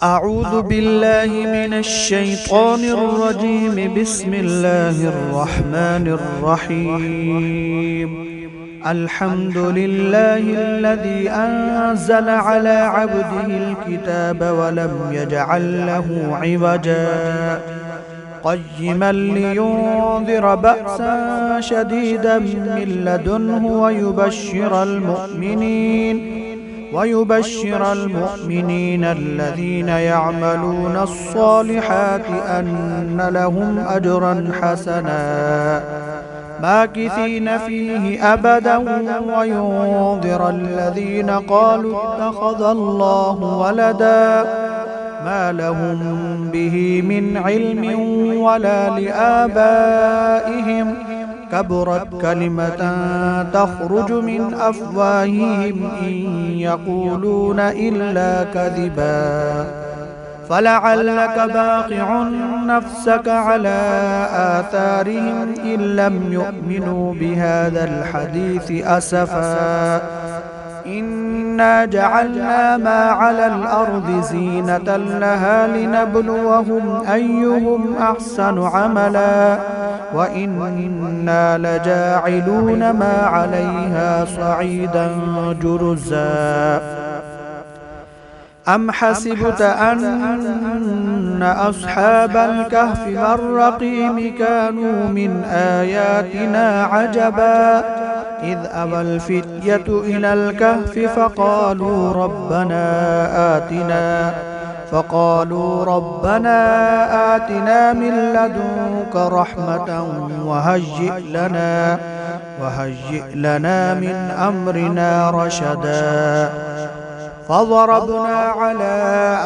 أعوذ بالله من الشيطان الرجيم. بسم الله الرحمن الرحيم. الحمد لله الذي أنزل على عبده الكتاب ولم يجعل له عوجا قيما لينذر بأسا شديدا من لدنه ويبشر المؤمنين الذين يعملون الصالحات أن لهم أجرا حسنا ماكثين فيه أبدا وينذر الذين قالوا اتخذ الله ولدا ما لهم به من علم ولا لآبائهم كبرت كلمة تخرج من أفواههم إن يقولون إلا كذبا فلعلك باقع نفسك على آثارهم إن لم يؤمنوا بهذا الحديث أسفا إنا جعلنا ما على الأرض زينة لها لنبلوهم أيهم أحسن عملا وإنا لجاعلون ما عليها صعيدا جرزا أم حسبت أن أصحاب الكهف والرقيم كانوا من آياتنا عجبا إذ أوى الفتية إلى الكهف فقالوا ربنا آتنا من لدنك رحمة وهيئ لنا من أمرنا رشدا فضربنا على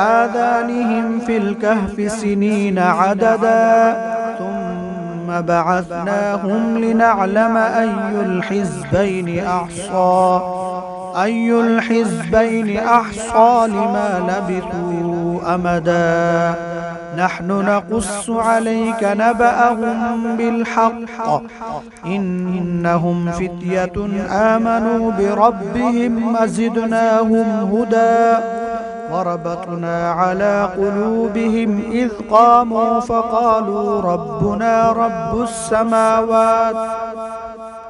آذانهم في الكهف سنين عددا ثم بعثناهم لنعلم أي الحزبين أحصى لما لبثوا أمدا نحن نقص عليك نبأهم بالحق إنهم فتية آمنوا بربهم وزدناهم هدى وربطنا على قلوبهم إذ قاموا فقالوا ربنا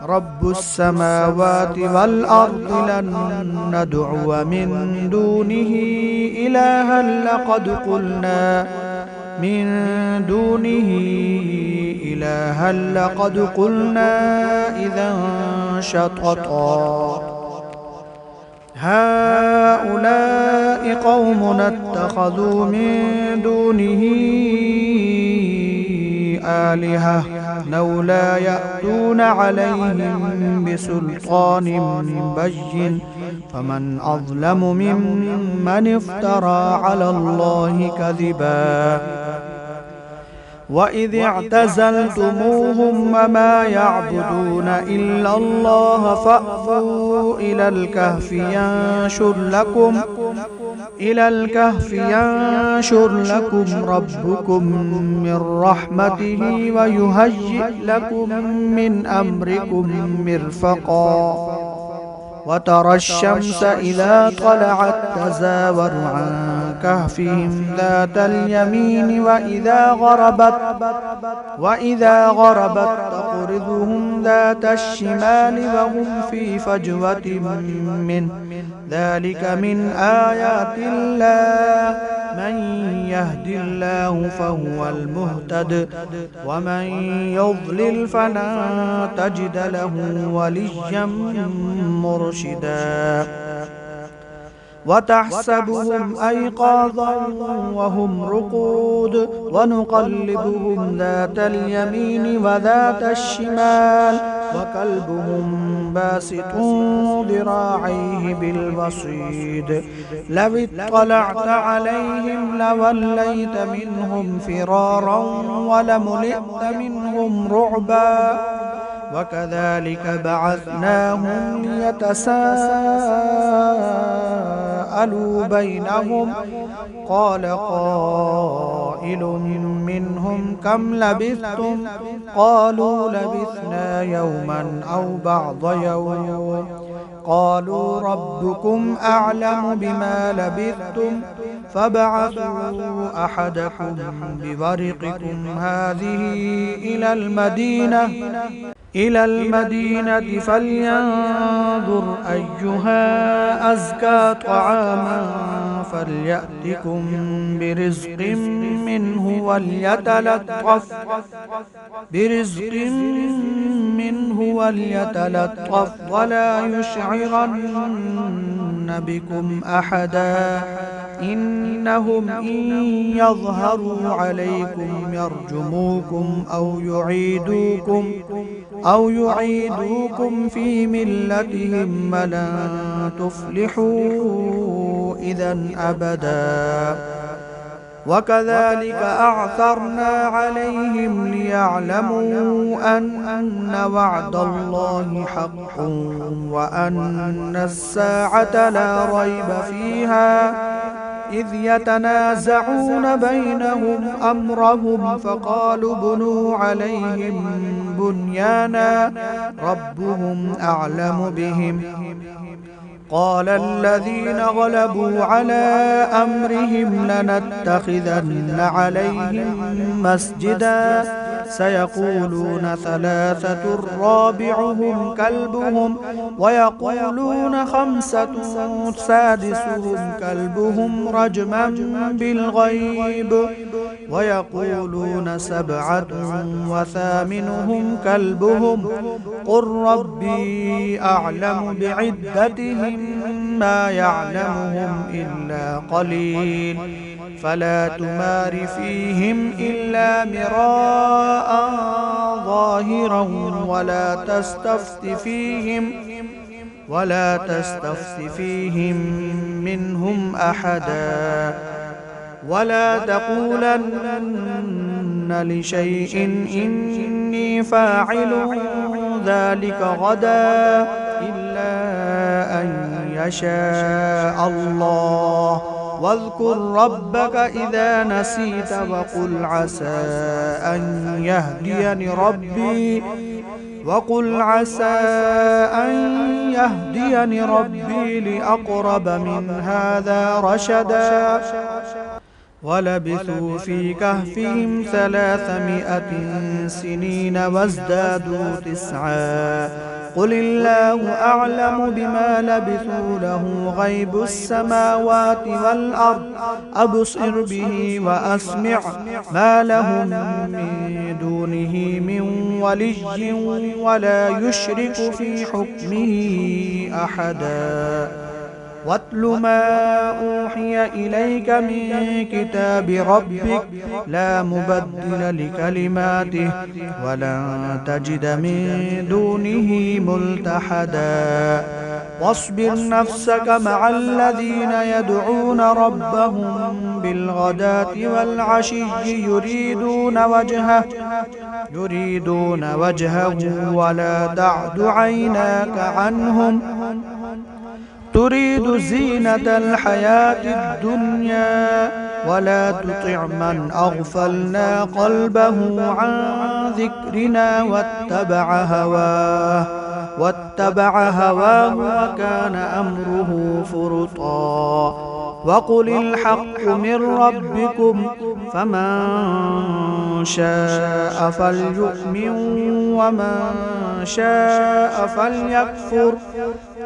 رب السماوات والأرض لن ندعو من دونه إلها لقد قلنا إذا شططا هؤلاء قومنا اتخذوا من دونه آلهة لولا يأتون عليهم بسلطان بين فمن أظلم ممن افترى على الله كذبا وإذ اعتزلتموهم وما يعبدون إلا الله فأووا إلى الكهف ينشر لكم ربكم من رحمته ويهيئ لكم من أمركم مرفقا وترى الشمس إذا طلعت تزاور عن كهفهم ذات اليمين وإذا غربت تقرضهم ذات الشمال وهم في فجوة منه ذلك من آيات الله من يهد الله فهو المهتد ومن يضلل فلن تجد له وليا مرشدا وتحسبهم أيقاظا وهم رقود ونقلبهم ذات اليمين وذات الشمال وكلبهم باسط ذراعيه بالوصيد لو اطلعت عليهم لوليت منهم فرارا ولملئت منهم رعبا وكذلك بعثناهم ليتساءلوا بينهم قال قائل منهم كم لبثتم قالوا لبثنا يوما أو بعض يوم قالوا ربكم أعلم بما لبثتم فابعثوا أحدكم بورقكم هذه إلى المدينة فلينظر أيها أزكى طعاما فليأتكم برزق منه وليتلطف ولا يشعرن بكم أحدا إنهم إن يظهروا عليكم يرجموكم أو يعيدوكم في ملتهم ولن تفلحوا إذا أبدا وكذلك أعثرنا عليهم ليعلموا أن وعد الله حق وأن الساعة لا ريب فيها إذ يتنازعون بينهم أمرهم فقالوا بنوا عليهم بنيانا ربهم أعلم بهم قال الذين غلبوا على أمرهم لنتخذن عليهم مسجدا سيقولون ثلاثة رابعهم كلبهم ويقولون خمسة سادسهم كلبهم رجما بالغيب ويقولون سبعة وثامنهم كلبهم قل ربي أعلم بعدتهم ما يعلمهم إلا قليل فلا تمار فيهم إلا مراء ظاهرا ولا تستفت فيهم منهم أحدا ولا تقولن لشيء إني فاعل ذلك غدا إلا أن يشاء يشاء الله. واذكر ربك إذا نسيت وقل عسى أن يهديني ربي لأقرب من هذا رشدا. ولبثوا في كهفهم 300 سنين وازدادوا 9 قل الله أعلم بما لبثوا له غيب السماوات والأرض أبصر به وأسمع ما لهم من دونه من ولي ولا يشرك في حكمه أحدا. واتل ما أوحي إليك من كتاب ربك لا مبدل لكلماته ولن تجد من دونه ملتحدا. واصبر نفسك مع الذين يدعون ربهم بالغداة والعشي يريدون وجهه ولا تعد عيناك عنهم تريد زينة الحياة الدنيا ولا تطع من أغفلنا قلبه عن ذكرنا واتبع هواه وكان أمره فرطا. وقل الحق من ربكم فمن شاء فليؤمن ومن شاء فليكفر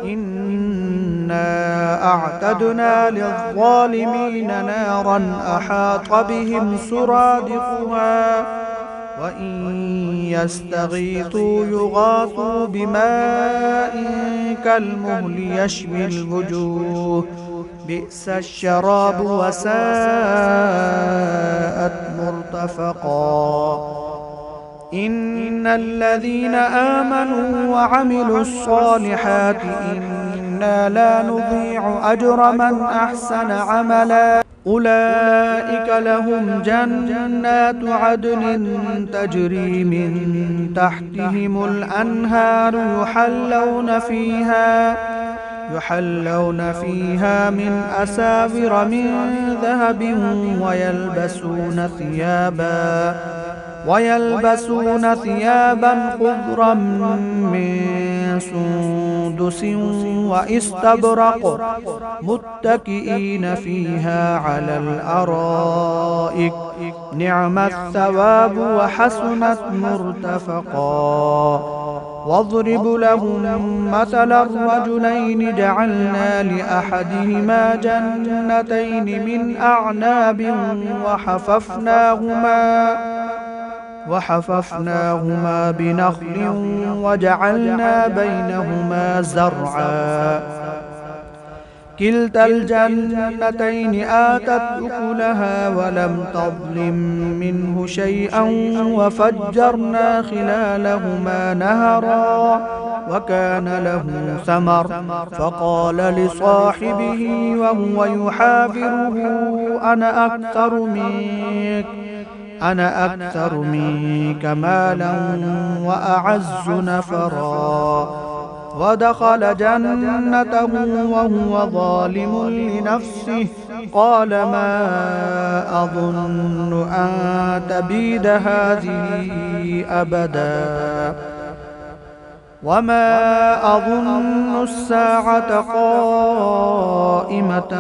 إنا أعتدنا للظالمين نارا أحاط بهم سرادقها وإن يستغيثوا يغاثوا بماء كالمهل يشوي الوجوه بئس الشراب وساءت مرتفقا. إن الذين آمنوا وعملوا الصالحات إنا لا نضيع أجر من أحسن عملا أولئك لهم جنات عدن تجري من تحتهم الأنهار يحلون فيها من أساور من ذهب ويلبسون ثيابا خضرا من سندس وإستبرق متكئين فيها على الأرائك نعم الثواب وحسنت مرتفقا. واضرب لهم مثل الرجلين جعلنا لأحدهما جنتين من أعناب وحففناهما بنخل وجعلنا بينهما زرعا كلتا الجنتين آتت أكلها ولم تظلم منه شيئا وفجرنا خلالهما نهرا وكان له ثمر فقال لصاحبه وهو يحاوره أنا أكثر منك مالا وأعز نفرا. ودخل جنته وهو ظالم لنفسه قال ما أظن أن تبيد هذه أبدا وما أظن الساعة قائمة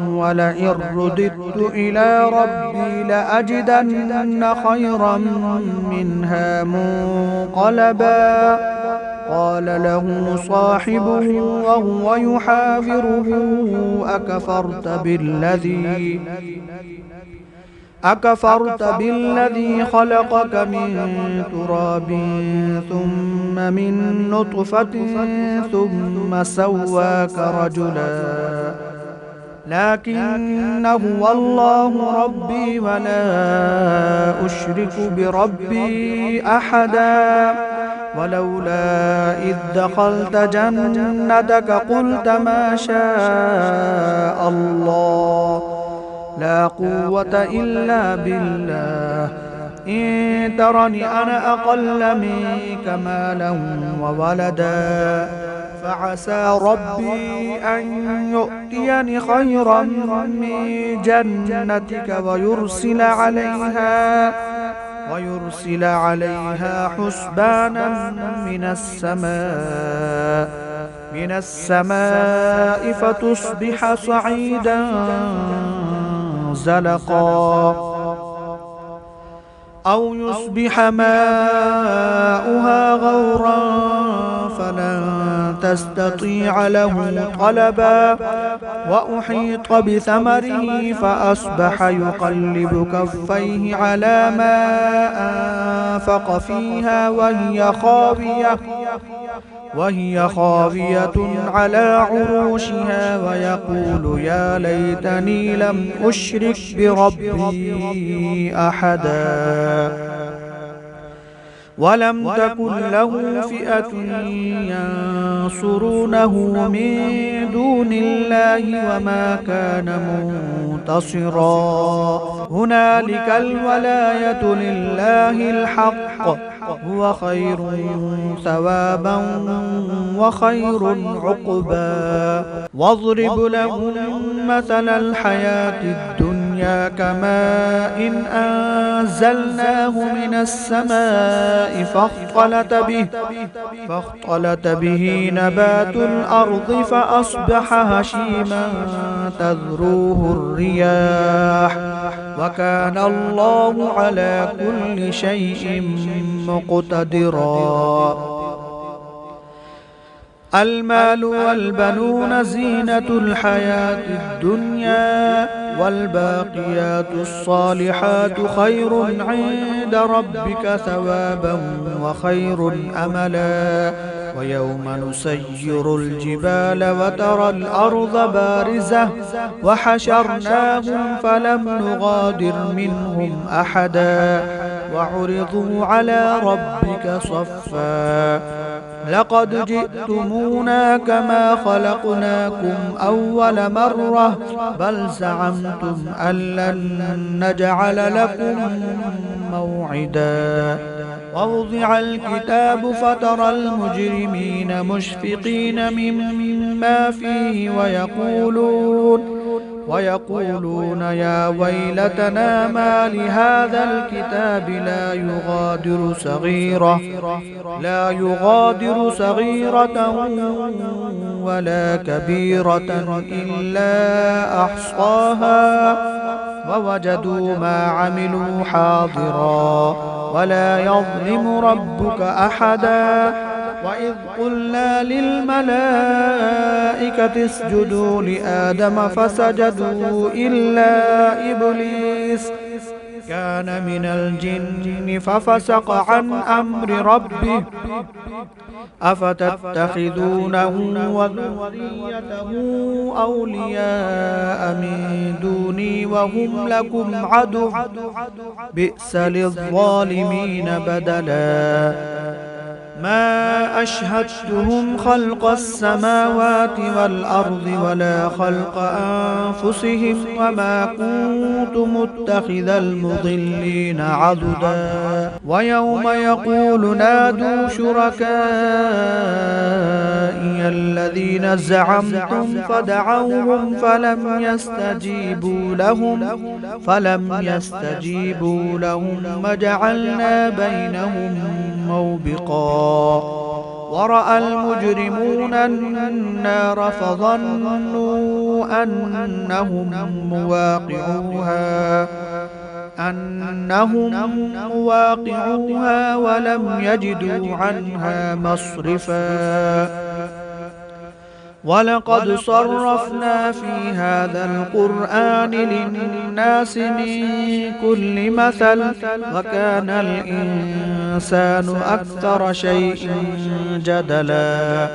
ولئن رددت إلى ربي لأجدن خيرا منها منقلبا. قال له صاحبه وهو يحاوره أكفرت بالذي خلقك من تراب ثم من نطفة ثم سواك رجلا لكن هو الله ربي ولا أشرك بربي أحدا. ولولا إذ دخلت جنتك قلت ما شاء الله لا قوة إلا بالله إن ترني أنا أقل منك مالا وولدا فعسى ربي أن يؤتيني خيرا من جنتك ويرسل عليها حسبانا من السماء فتصبح صعيدا زلقا أو يصبح ماؤها غورا فلن تستطيع له طلبا. وأحيط بثمره فأصبح يقلب كفيه على ما أنفق فيها وهي خاوية على عروشها ويقول يا ليتني لم أشرك بربي أحدا. ولم تكن له فئة ينصرونه من دون الله وما كان منتصرا. هنالك الولاية لله الحق هو خير ثوابا وخير عقبا. واضرب لهم مثل الحياة الدنيا كماء أنزلناه من السماء فاختلط به نبات الأرض فأصبح هشيما تذروه الرياح وكان الله على كل شيء مقتدرا. المال والبنون زينة الحياة الدنيا والباقيات الصالحات خير عند ربك ثوابا وخير أملا. ويوم نسير الجبال وترى الأرض بارزة وحشرناهم فلم نغادر منهم أحدا وعرضوا على ربك صفا لقد جئتمونا كما خلقناكم أول مرة بل زعمتم أن لن نجعل لكم موعدا. ووضع الكتاب فترى المجرمين مشفقين مما فيه ويقولون يا ويلتنا ما لهذا الكتاب لا يغادر صغيرة ولا كبيرة إلا أحصاها ووجدوا ما عملوا حاضرا ولا يظلم ربك أحدا. وإذ قلنا للملائكة اسجدوا لآدم فسجدوا إلا إبليس كان من الجن ففسق عن أمر ربه أفتتخذونه وذريته أولياء من دوني وهم لكم عدو بئس للظالمين بدلا. ما أشهدتهم خلق السماوات والأرض ولا خلق أنفسهم وما كنت متخذ المضلين عضدا. ويوم يقول نادوا شركائي الذين زعمتم فدعوهم فلم يستجيبوا لهم وجعلنا بينهم موبقا. ورأى المجرمون النار فظنوا أنهم مواقعوها ولم يجدوا عنها مصرفا. ولقد صرفنا في هذا القرآن للناس من كل مثل وكان الإنسان أكثر شيء جدلا.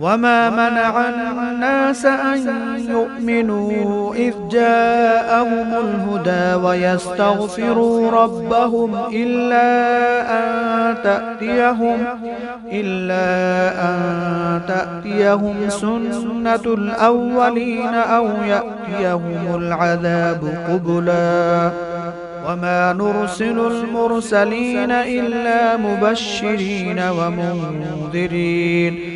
وما منع الناس أن يؤمنوا إذ جاءهم الهدى ويستغفروا ربهم إلا أن تأتيهم سنة الأولين أو يأتيهم العذاب قبلا. وما نرسل المرسلين إلا مبشرين ومنذرين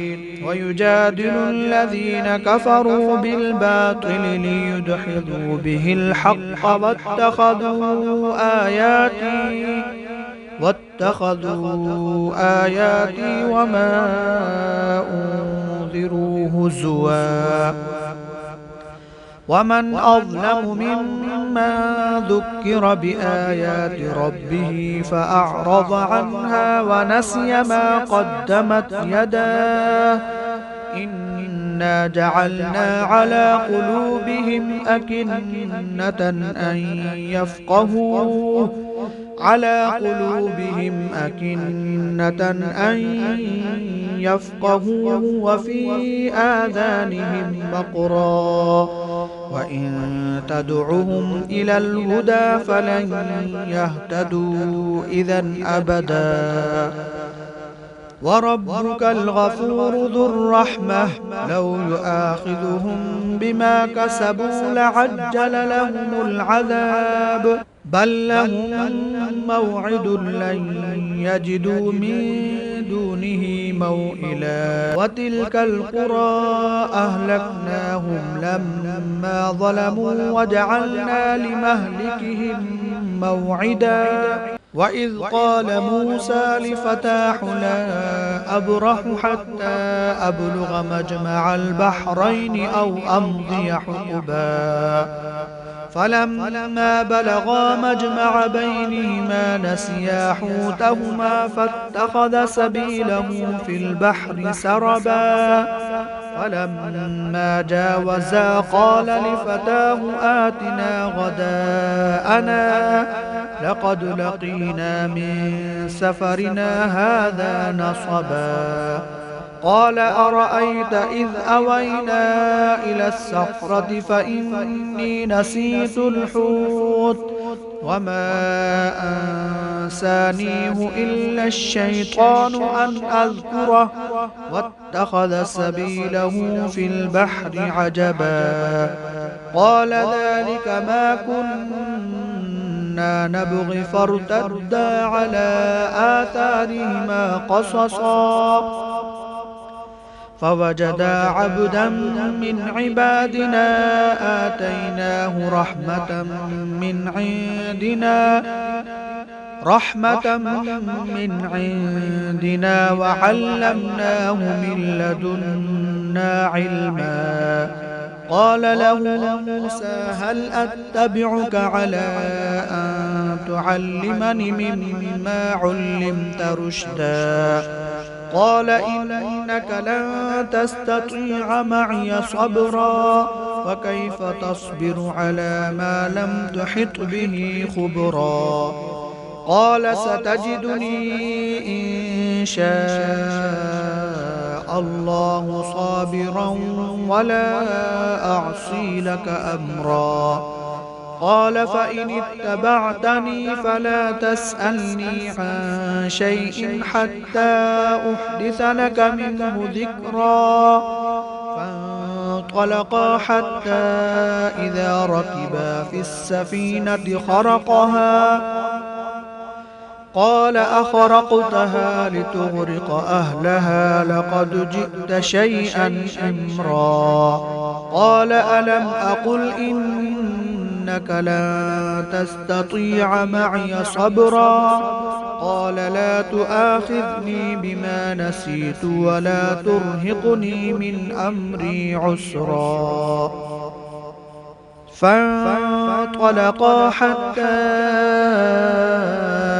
ويجادل الذين كفروا بالباطل ليدحضوا به الحق واتخذوا آياتي وما أنذروا هزوا. ومن أظلم ممن ذكر بآيات ربه فأعرض عنها ونسي ما قدمت يداه إنا جعلنا على قلوبهم أكنة أن يفقهوه وفي آذانهم وقرا وإن تدعهم إلى الهدى فلن يهتدوا إذا أبدا. وربك الغفور ذو الرحمة لو يؤاخذهم بما كسبوا لعجل لهم العذاب بل لهم موعد لن يجدوا من دونه موئلا. وتلك القرى أهلكناهم لما ظلموا وجعلنا لمهلكهم موعدا. وإذ قال موسى لفتاه لا أبرح حتى أبلغ مجمع البحرين أو أمضي حقبا فلما بلغا مجمع بينهما نسيا حوتهما فاتخذ سبيله في البحر سربا. فلما جاوزا قال لفتاه آتنا غداءنا لقد لقينا من سفرنا هذا نصبا. قال أرأيت إذ أوينا إلى الصخرة فإني نسيت الحوت وما أنسانيه إلا الشيطان أن أذكره واتخذ سبيله في البحر عجبا. قال ذلك ما كنا نبغي فارتدا على آثارهما قصصا فوجدا عبدا من عبادنا آتيناه رحمة من عندنا وعلمناه من لدنا علما. قال له موسى هل أتبعك على أن تعلمني مما علمت رشدا؟ قال إنك لن تستطيع معي صبرا وكيف تصبر على ما لم تحط به خبرا. قال ستجدني إن شاء الله صابرا ولا أعصي لك أمرا. قال فإن اتبعتني فلا تسألني عن شيء حتى أحدث لك منه ذكرا. فانطلقا حتى إذا ركبا في السفينة خرقها قال أخرقتها لتغرق أهلها لقد جئت شيئا إمرا. قال ألم أقل إنك لن تستطيع معي صبرا. قال لا تؤاخذني بما نسيت ولا ترهقني من أمري عسرا. فانطلقا حتى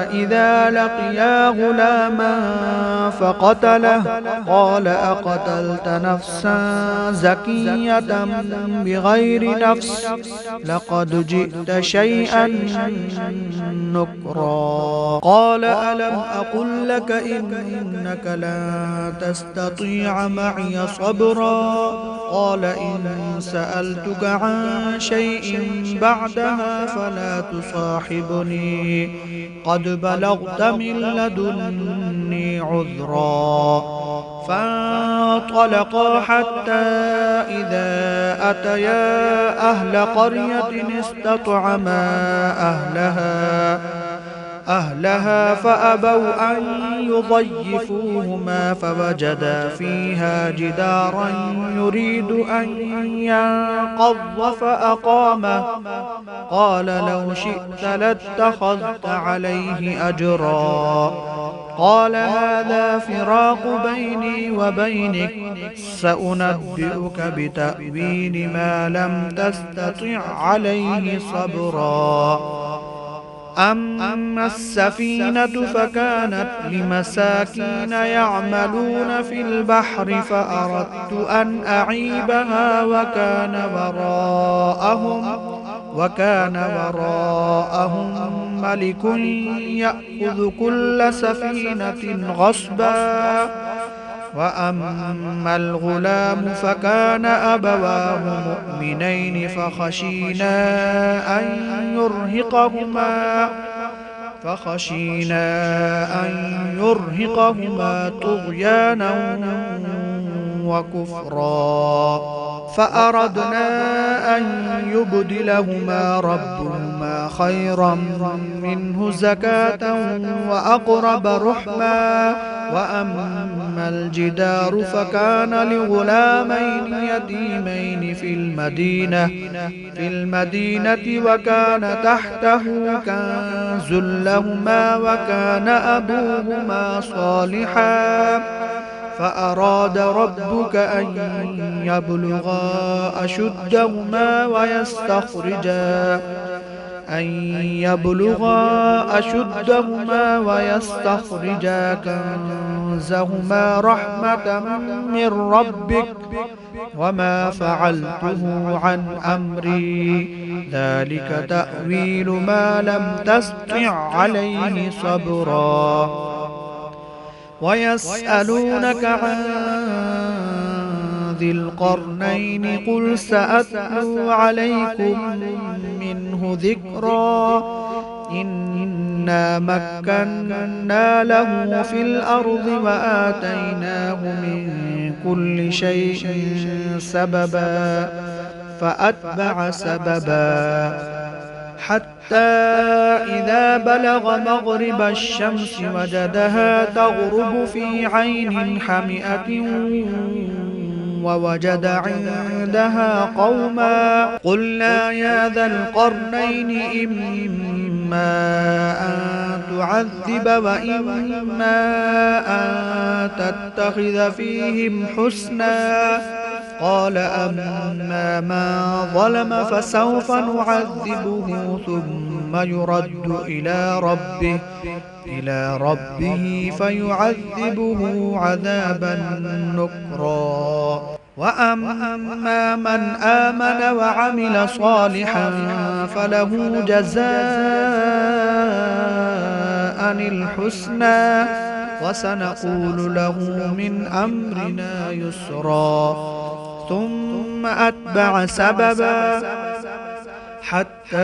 إذا لقيا غلاما فقتله. قال أقتلت نفسا زكية بغير نفس لقد جئت شيئا نكرا. قال ألم أقل لك إنك لن تستطيع معي صبرا. قال إن سألتك عن شيء بعدها فلا تصاحبني قد بلغت من لدني عذرا. فانطلقا حتى إذا أتيا أهل قرية استطعما أهلها فأبوا أن يضيفوهما فوجدا فيها جدارا يريد أن ينقض فأقامه. قال لو شئت لاتخذت عليه أجرا. قال هذا فراق بيني وبينك سأنبئك بتأويل ما لم تستطع عليه صبرا. أما السفينة فكانت لمساكين يعملون في البحر فأردت أن أعيبها وكان وراءهم ملك يأخذ كل سفينة غصبا. وأما الغلام فكان أبواه مؤمنين فخشينا أن يرهقهما طغيانا وكفرا. فأردنا أن يبدلهما ربهما خيرا منه زكاة وأقرب رحما. وأما الجدار فكان لغلامين يتيمين في المدينة وكان تحته كنز لهما وكان أبوهما صالحا. فأراد ربك أن يبلغا أشدهما ويستخرجا كنزهما رحمة من ربك وما فعلته عن أمري ذلك تأويل ما لم تستطع عليه صبرا. ويسألونك عن ذي القرنين قل سأتلو عليكم منه ذكرا. إنا مكنا له في الأرض وآتيناه من كل شيء سببا فأتبع سببا حتى إذا بلغ مغرب الشمس وجدها تغرب في عين حمئة ووجد عندها قوما قلنا يا ذا القرنين إما أن تعذب وإما أن تتخذ فيهم حسنا قال أما من ظلم فسوف نعذبه ثم يرد إلى ربه فيعذبه عذابا نكرا وأما من آمن وعمل صالحا فله جزاء الحسنى وسنقول له من أمرنا يسرا ثم أتبع سببا حتى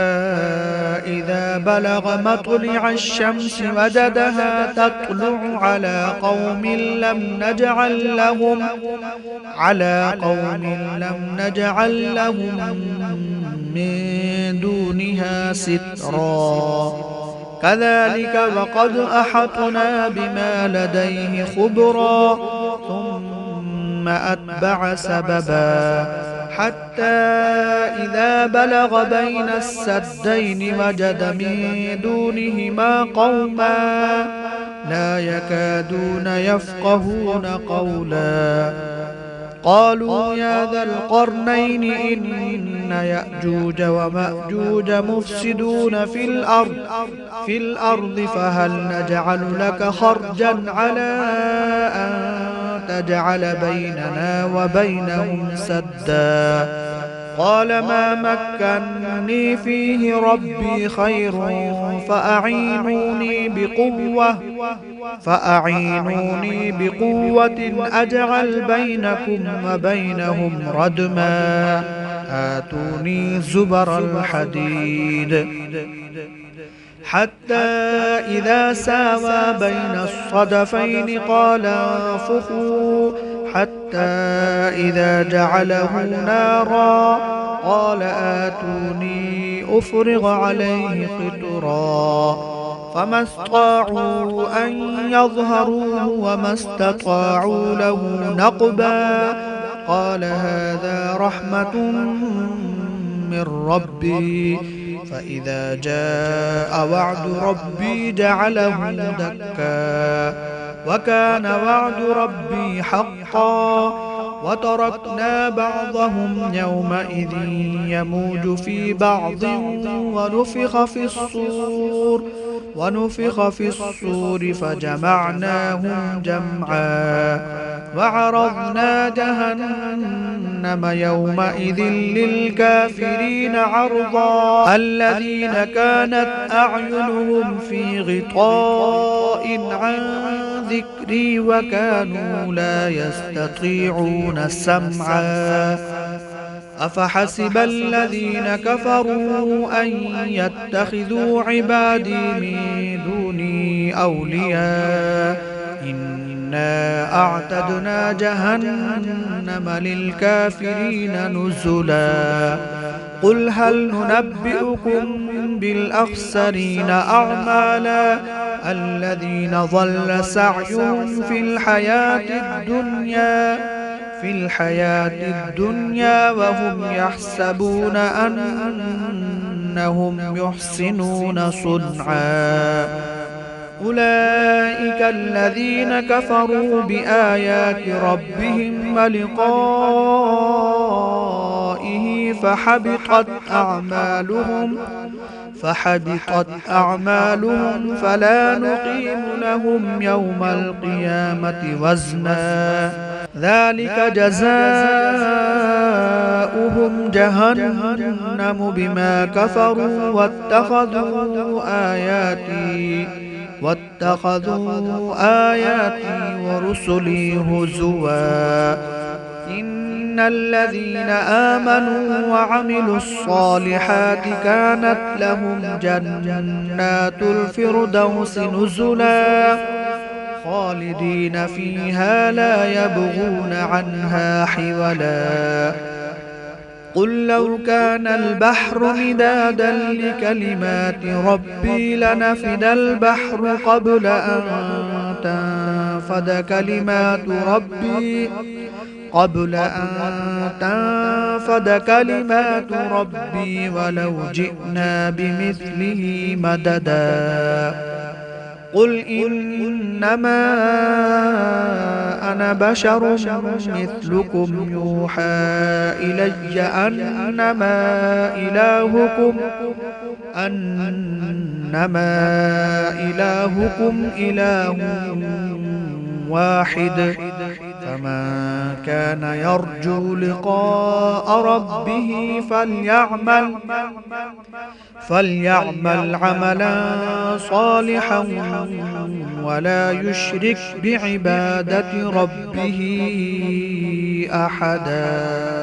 إذا بلغ مطلع الشمس وجدها تطلع على قوم لم نجعل لهم من دونها سترا كذلك وقد أحطنا بما لديه خبرا ثم أتبع سببا حتى إذا بلغ بين السدين وجد من دونهما قوما لا يكادون يفقهون قولا قالوا يا ذا القرنين إن يأجوج ومأجوج مفسدون في الأرض فهل نجعل لك خرجا على أن تجعل بيننا وبينهم سدا قال ما مكنني فيه ربي خير فأعينوني بقوة أجعل بينكم وبينهم ردما آتوني زبر الحديد حتى إذا ساوى بين الصدفين قال انفخوا حتى إذا جعله نارا قال آتوني أفرغ عليه قطرا فما استطاعوا أن يظهروه وما استطاعوا له نقبا قال هذا رحمة من ربي فإذا جاء وعد ربي جعله دكا وكان وعد ربي حقا وتركنا بعضهم يومئذ يموج في بعض ونفخ في الصور فجمعناهم جمعا وعرضنا جهنم يومئذ للكافرين عرضا الذين كانت أعينهم في غطاء عن ذكري وكانوا لا يستطيعون سمعا أفحسب الذين كفروا أن يتخذوا عبادي من دوني أولياء إنا أعتدنا جهنم للكافرين نزلا قل هل ننبئكم بالأخسرين أعمالا الذين ضل سعيهم في الحياة الدنيا وهم يحسبون أنهم يحسنون صنعا أولئك الذين كفروا بآيات ربهم ولقائه فحبطت أعمالهم فلا نقيم لهم يوم القيامة وزنا ذلك جزاؤهم جهنم بما كفروا واتخذوا آياتي ورسلي هزوا إن الذين آمنوا وعملوا الصالحات كانت لهم جنات الفردوس نزلا خالدين فيها لا يبغون عنها حولا قل لو كان البحر مدادا لكلمات ربي لنفد البحر قبل أن تنفد كلمات ربي قبل أن تنفد كلمات ربي ولو جئنا بمثله مددا قل إنما أنا بشر مثلكم يوحى إلي أنما إلهكم إله واحد فمن كان يرجو لقاء ربه فليعمل عملا صالحا ولا يشرك بعبادة ربه أحدا.